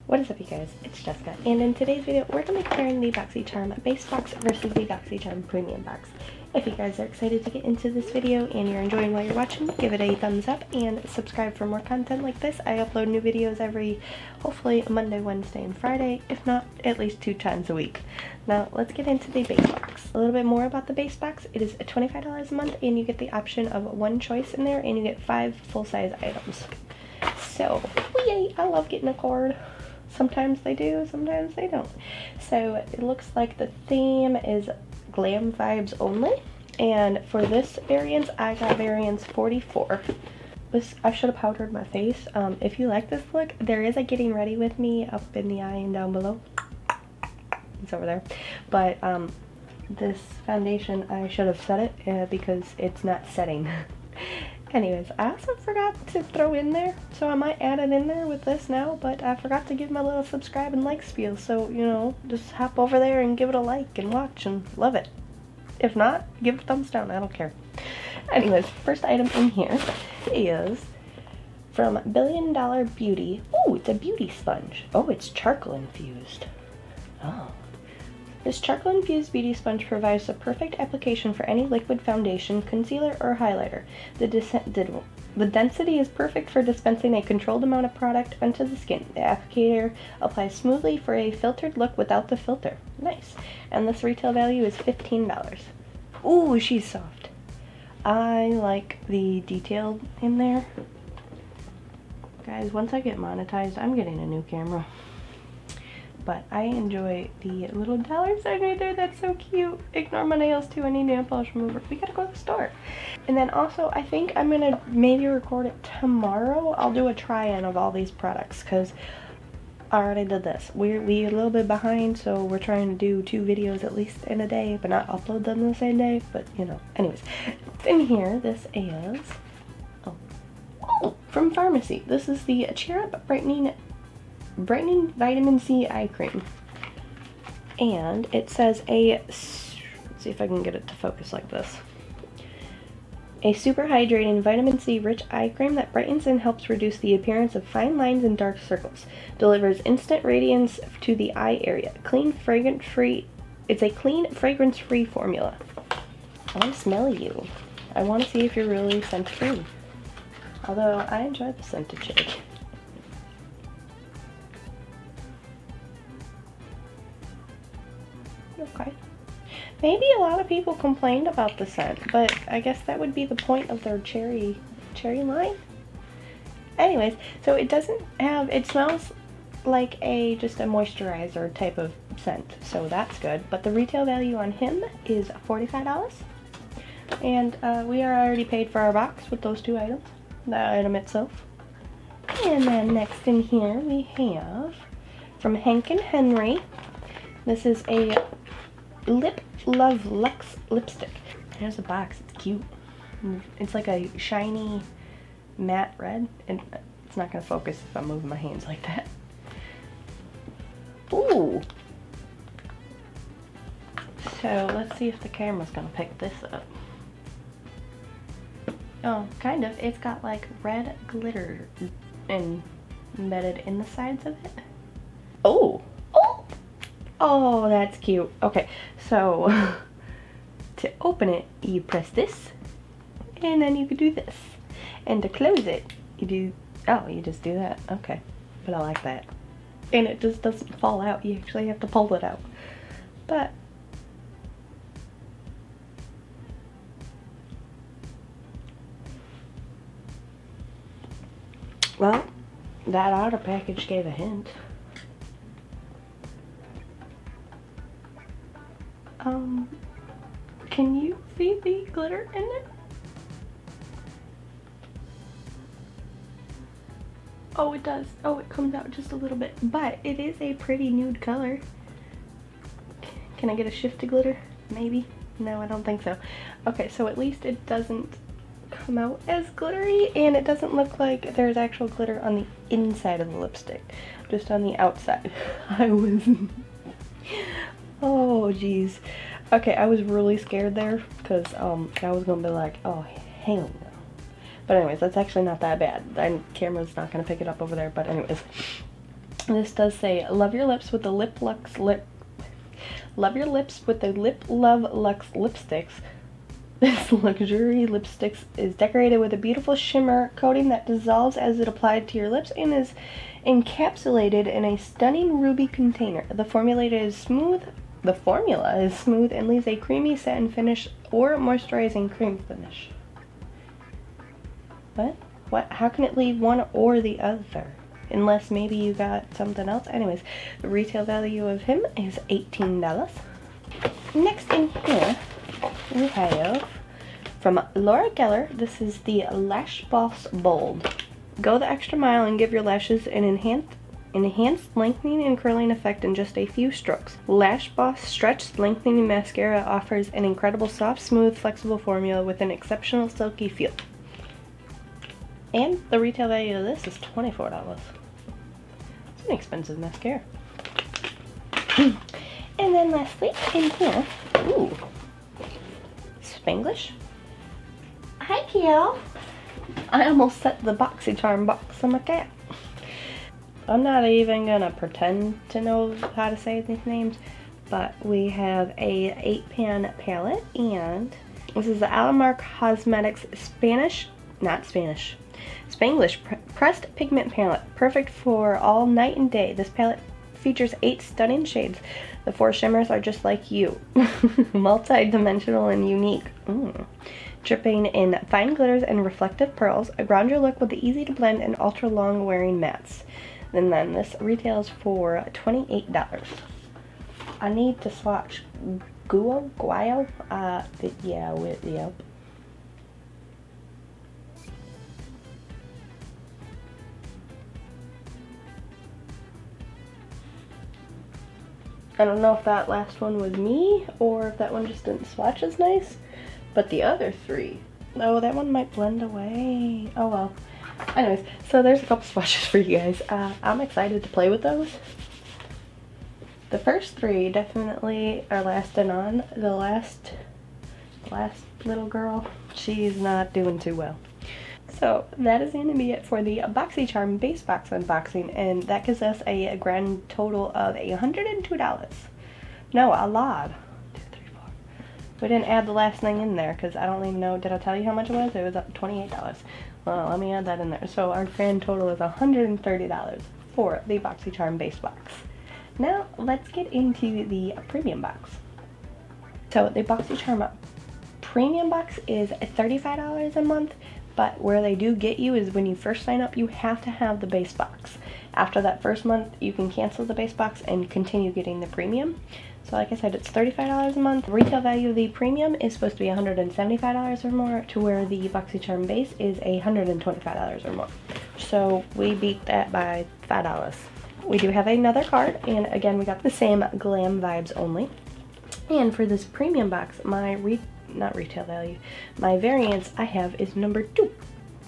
What is up, you guys? It's Jessica, and in today's video, we're going to be comparing the BoxyCharm Base box versus the BoxyCharm Premium box. If you guys are excited to get into this video and you're enjoying while you're watching, give it a thumbs up and subscribe for more content like this. I upload new videos every, hopefully, Monday, Wednesday, and Friday, if not, at least 2 times a week. Now, let's get into the base box. A little bit more about the base box. It is $25 a month, and you get the option of 1 choice in there, and you get 5 full-size items. So, yay! I love getting a card. Sometimes they do, sometimes they don't. So it looks like the theme is glam vibes only. And for this variance, I got variance 44. I should have powdered my face. If you like this look, there is a getting ready with me up in the eye and down below. It's over there. But this foundation, I should have set it because it's not setting. Anyways, I also forgot to throw in there, so I might add it in there with this now, but I forgot to give my little subscribe and like spiel, so, you know, just hop over there and give it a like and watch and love it. If not, give it a thumbs down, I don't care. Anyways, first item in here is from Billion Dollar Beauty. Oh, it's a beauty sponge. Oh, it's charcoal infused. Oh. This charcoal-infused beauty sponge provides the perfect application for any liquid foundation, concealer, or highlighter. The density is perfect for dispensing a controlled amount of product onto the skin. The applicator applies smoothly for a filtered look without the filter. Nice. And this retail value is $15. Ooh, she's soft. I like the detail in there. Guys, once I get monetized, I'm getting a new camera. But I enjoy the little dollar sign right there. That's so cute. Ignore my nails too. I need nail polish remover. We gotta go to the store. And then also, I think I'm gonna maybe record it tomorrow. I'll do a try-in of all these products because I already did this. We're a little bit behind, so we're trying to do 2 videos at least in a day, but not upload them the same day. But you know, anyways, in here, this is from Pharmacy. This is the Cheer Up Brightening Vitamin C Eye Cream, and it says let's see if I can get it to focus like this. A super hydrating vitamin C rich eye cream that brightens and helps reduce the appearance of fine lines and dark circles. Delivers instant radiance to the eye area. It's a clean, fragrance-free formula. I want to smell you. I want to see if you're really scent-free. Although I enjoy the scented shake. Okay. Maybe a lot of people complained about the scent, but I guess that would be the point of their cherry line. Anyways, so it smells like just a moisturizer type of scent, so that's good. But the retail value on him is $45. And we are already paid for our box with those 2 items, the item itself. And then next in here we have from Hank & Henry. This is a Lip Love Luxe lipstick. Here's the box. It's cute. It's like a shiny matte red, and it's not gonna focus if I'm moving my hands like that. Ooh. So let's see if the camera's gonna pick this up. Oh, kind of. It's got like red glitter embedded in the sides of it. Oh. Oh, that's cute. Okay, so to open it, you press this, and then you can do this. And to close it, you just do that. Okay, but I like that. And it just doesn't fall out. You actually have to pull it out. But well, that outer package gave a hint. Can you see the glitter in it? Oh, it does. Oh, it comes out just a little bit, but it is a pretty nude color. Can I get a shift to glitter? Maybe? No, I don't think so. Okay, so at least it doesn't come out as glittery, and it doesn't look like there's actual glitter on the inside of the lipstick, just on the outside. Oh, geez. Okay, I was really scared there because I was gonna be like, oh, hell no. But anyways, that's actually not that bad. The camera's not gonna pick it up over there, but anyways. This does say, love your lips with the Love your lips with the Lip Love Luxe lipsticks. This luxury lipstick is decorated with a beautiful shimmer coating that dissolves as it applied to your lips and is encapsulated in a stunning ruby container. The formula is smooth and leaves a creamy satin finish or moisturizing cream finish. What? How can it leave one or the other? Unless maybe you got something else. Anyways, the retail value of him is $18. Next in here, we have from Laura Geller. This is the Lash Boss Bold. Go the extra mile and give your lashes an enhanced lengthening and curling effect in just a few strokes. Lash Boss Stretch Lengthening Mascara offers an incredible soft, smooth, flexible formula with an exceptional silky feel. And the retail value of this is $24. It's an expensive mascara. And then lastly, in here, ooh, Spanglish. Hi, Kiel. I almost set the BoxyCharm box on my cat. I'm not even gonna pretend to know how to say these names, but we have a 8-pan palette, and this is the Alamark Cosmetics Spanglish Pressed Pigment Palette, perfect for all night and day. This palette features 8 stunning shades. The 4 shimmers are just like you, multi-dimensional and unique. Dripping in fine glitters and reflective pearls, ground your look with the easy to blend and ultra long wearing mattes. And then this retails for $28. I need to swatch Guo. Yep. I don't know if that last one was me or if that one just didn't swatch as nice, but the other 3, oh, that one might blend away. Oh well. Anyways, so there's a couple swatches for you guys. I'm excited to play with those. The first 3 definitely are lasting on. The last little girl, she's not doing too well. So that is going to be it for the BoxyCharm Base Box unboxing, and that gives us a grand total of $102. No, a lot. 2, 3, 4. We didn't add the last thing in there because I don't even know. Did I tell you how much it was? It was up $28. Well, let me add that in there. So our grand total is $130 for the BoxyCharm Base Box. Now let's get into the premium box. So the BoxyCharm Premium Box is $35 a month. But where they do get you is when you first sign up, you have to have the base box. After that first month, you can cancel the base box and continue getting the premium. So like I said, it's $35 a month. The retail value of the premium is supposed to be $175 or more, to where the BoxyCharm Base is $125 or more. So we beat that by $5. We do have another card, and again, we got the same glam vibes only. And for this premium box, my retail value, my variance I have is number 2.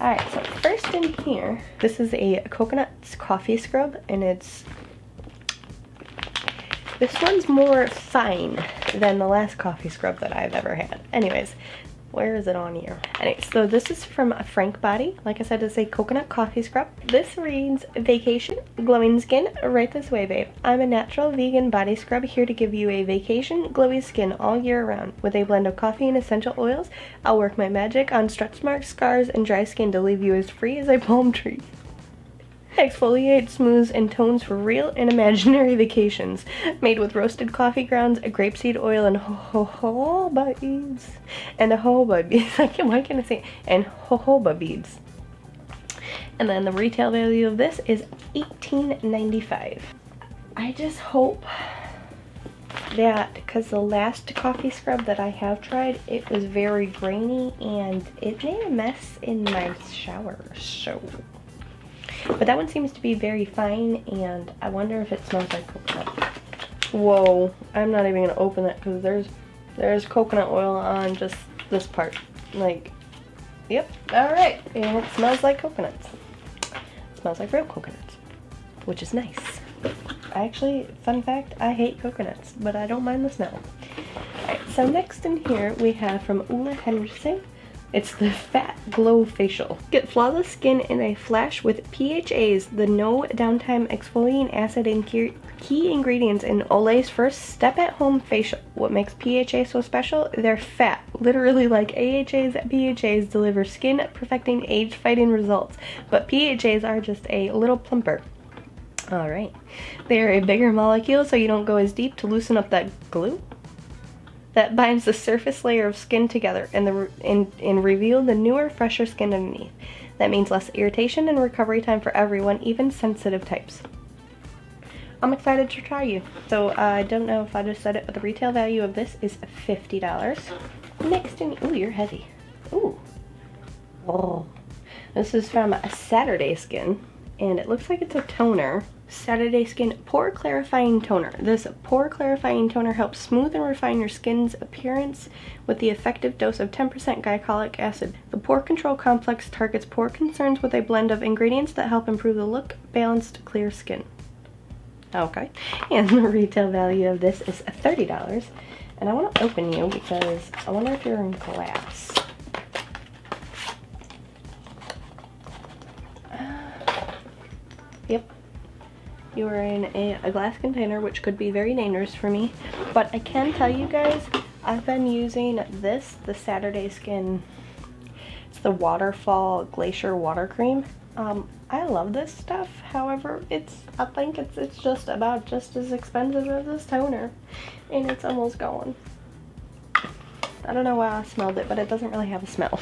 Alright, so first in here, this is a coconut coffee scrub, and this one's more fine than the last coffee scrub that I've ever had. Anyways, where is it on here? Anyway, so this is from Frank Body. Like I said, it's a coconut coffee scrub. This reads, vacation, glowing skin, right this way, babe. I'm a natural vegan body scrub here to give you a vacation, glowy skin all year round. With a blend of coffee and essential oils, I'll work my magic on stretch marks, scars, and dry skin to leave you as free as a palm tree. Exfoliate, smooths, and tones for real and imaginary vacations. Made with roasted coffee grounds, grapeseed oil, and jojoba beads. And jojoba beads. Why can't I say? And jojoba beads. And then the retail value of this is $18.95. I just hope that, because the last coffee scrub that I have tried, it was very grainy and it made a mess in my shower. So. But that one seems to be very fine, and I wonder if it smells like coconut. Whoa, I'm not even going to open it because there's coconut oil on just this part. Like, yep, alright, and it smells like coconuts. It smells like real coconuts, which is nice. Actually, fun fact, I hate coconuts, but I don't mind the smell. Alright, so next in here we have from Ula Henderson, It's the Fat Glow Facial. Get flawless skin in a flash with PHAs, the no downtime exfoliating acid and key ingredients in Olay's first step-at-home facial. What makes PHA so special? They're fat. Literally like AHAs, PHAs deliver skin-perfecting, age-fighting results. But PHAs are just a little plumper. Alright. They're a bigger molecule so you don't go as deep to loosen up that glue that binds the surface layer of skin together and reveal the newer, fresher skin underneath. That means less irritation and recovery time for everyone, even sensitive types. I'm excited to try you. So I don't know if I just said it, but the retail value of this is $50. Next in, ooh, you're heavy. Ooh. Oh. This is from Saturday Skin, and it looks like it's a toner. Saturday Skin Pore Clarifying Toner. This pore clarifying toner helps smooth and refine your skin's appearance with the effective dose of 10% glycolic acid. The Pore Control Complex targets pore concerns with a blend of ingredients that help improve the look, balanced, clear skin. Okay, and the retail value of this is $30. And I want to open you because I wonder if you're in glass. Yep. You are in a glass container, which could be very dangerous for me. But I can tell you guys, I've been using this, the Saturday Skin, it's the Waterfall Glacier Water Cream. I love this stuff. However, I think it's just about just as expensive as this toner. And it's almost gone. I don't know why I smelled it, but it doesn't really have a smell.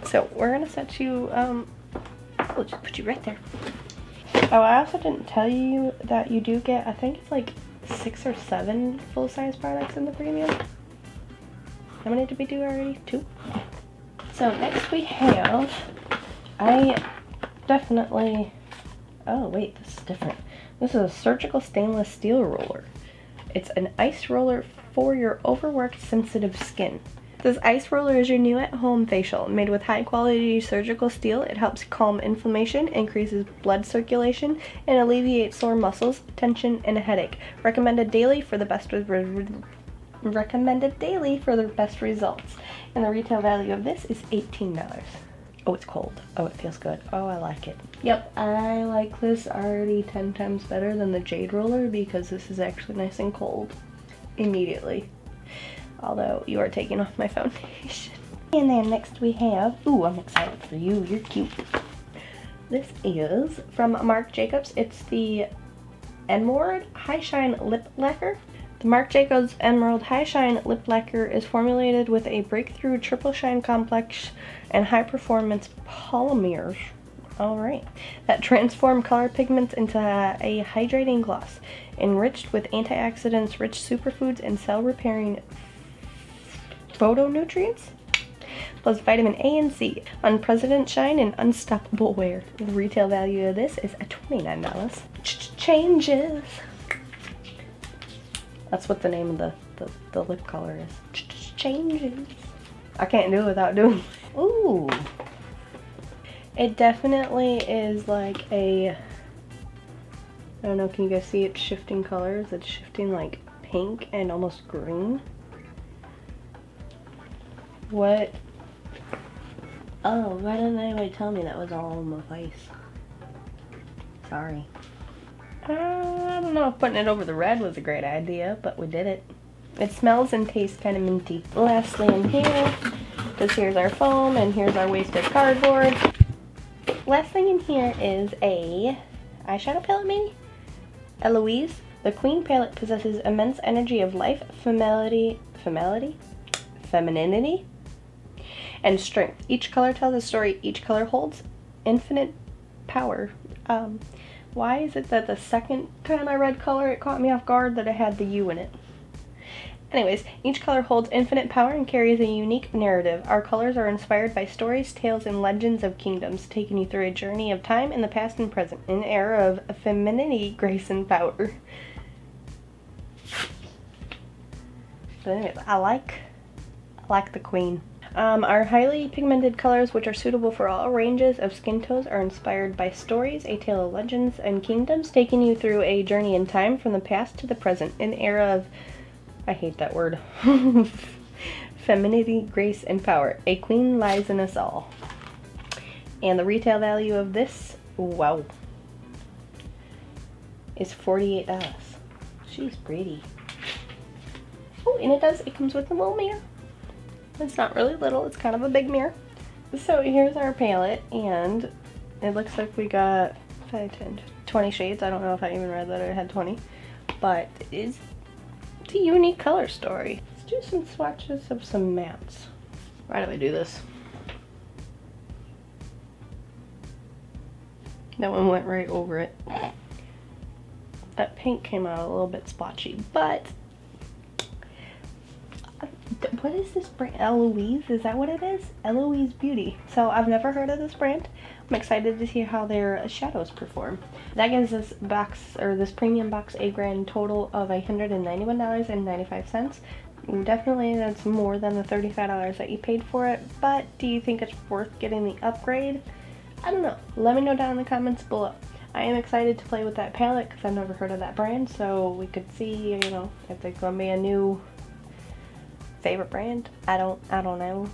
So we're gonna set you, we'll just put you right there. Oh, I also didn't tell you that you do get, I think it's like 6 or 7 full-size products in the premium. How many did we do already? 2? So next we have, I definitely, oh wait, this is different. This is a surgical stainless steel roller. It's an ice roller for your overworked sensitive skin. This ice roller is your new at-home facial. Made with high-quality surgical steel, it helps calm inflammation, increases blood circulation, and alleviates sore muscles, tension, and a headache. Recommended daily for the best results. And the retail value of this is $18. Oh, it's cold. Oh, it feels good. Oh, I like it. Yep, I like this already 10 times better than the Jade roller because this is actually nice and cold immediately. Although you are taking off my foundation. And then next we have, ooh, I'm excited for you, you're cute. This is from Marc Jacobs. It's the Emerald High Shine Lip Lacquer. The Marc Jacobs Emerald High Shine Lip Lacquer is formulated with a breakthrough triple shine complex and high performance polymers. Alright, that transform color pigments into a hydrating gloss. Enriched with antioxidants, rich superfoods, and cell repairing phytonutrients, plus vitamin A and C, unprecedented shine and unstoppable wear. The retail value of this is $29. Changes. That's what the name of the lip color is. Changes. I can't do it without doing it. Ooh. It definitely is like a, I don't know, can you guys see it shifting colors? It's shifting like pink and almost green. What? Oh, why didn't anybody tell me that was all on my face? Sorry. I don't know if putting it over the red was a great idea, but we did it. It smells and tastes kind of minty. Lastly in here, because here's our foam and here's our wasted cardboard. Last thing in here is a eyeshadow palette maybe? Eloise. The Queen palette possesses immense energy of life, femininity, and strength. Each color tells a story. Each color holds infinite power. Why is it that the second time I read color, it caught me off guard that it had the U in it? Anyways, each color holds infinite power and carries a unique narrative. Our colors are inspired by stories, tales, and legends of kingdoms, taking you through a journey of time in the past and present, in an era of femininity, grace, and power. But anyways, I like the Queen. Our highly pigmented colors, which are suitable for all ranges of skin tones, are inspired by stories, a tale of legends, and kingdoms, taking you through a journey in time from the past to the present, an era of, I hate that word, Femininity, Grace, and Power. A queen lies in us all. And the retail value of this, wow, is $48. She's pretty. Oh, and it comes with a little mirror. It's not really little, it's kind of a big mirror. So here's our palette, and it looks like we got 5, 10, 20 shades. I don't know if I even read that it had 20, but it's a unique color story. Let's do some swatches of some mattes. Why do I do this? That one went right over it. That pink came out a little bit splotchy, but what is this brand? Eloise? Is that what it is? Eloise Beauty. So I've never heard of this brand. I'm excited to see how their shadows perform. That gives this box, or this premium box, a grand total of $191.95. Definitely that's more than the $35 that you paid for it, but do you think it's worth getting the upgrade? I don't know. Let me know down in the comments below. I am excited to play with that palette because I've never heard of that brand, so we could see, you know, if there's gonna be a new favorite brand. I don't know.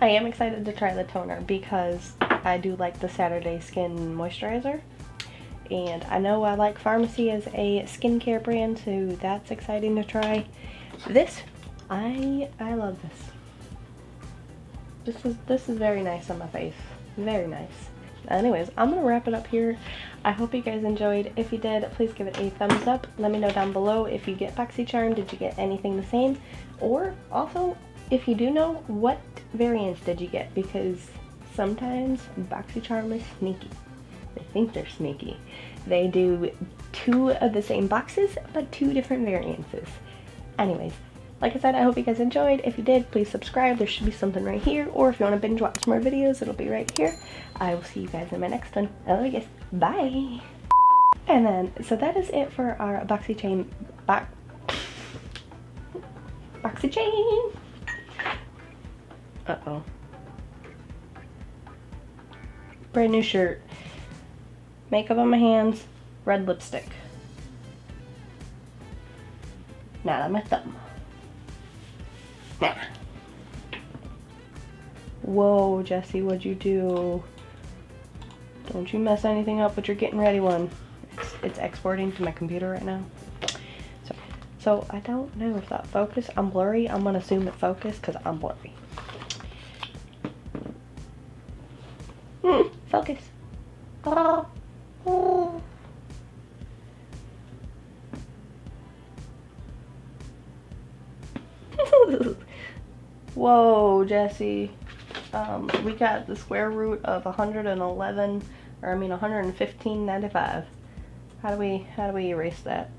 I am excited to try the toner because I do like the Saturday Skin Moisturizer, and I know I like Pharmacy as a skincare brand, so that's exciting to try. This, I love this. This is very nice on my face. Very nice. Anyways, I'm gonna wrap it up here. I hope you guys enjoyed. If you did, please give it a thumbs up. Let me know down below if you get BoxyCharm. Did you get anything the same? Or also, if you do know, what variants did you get? Because sometimes BoxyCharm is sneaky. They think they're sneaky. They do 2 of the same boxes, but 2 different variances. Anyways, like I said, I hope you guys enjoyed. If you did, please subscribe. There should be something right here. Or if you want to binge watch more videos, it'll be right here. I will see you guys in my next one. I love you guys. Bye! And then, so that is it for our BoxyCharm BoxyCharm. Uh-oh. Brand new shirt. Makeup on my hands. Red lipstick. Not on my thumb. Nah. Whoa, Jessi, what'd you do? Don't you mess anything up with your getting ready one. It's exporting to my computer right now. So I don't know if that focus. I'm blurry. I'm gonna assume it focused because I'm blurry. Focus. Oh. Oh. Whoa, Jessi. We got the square root of 115.95. How do we erase that?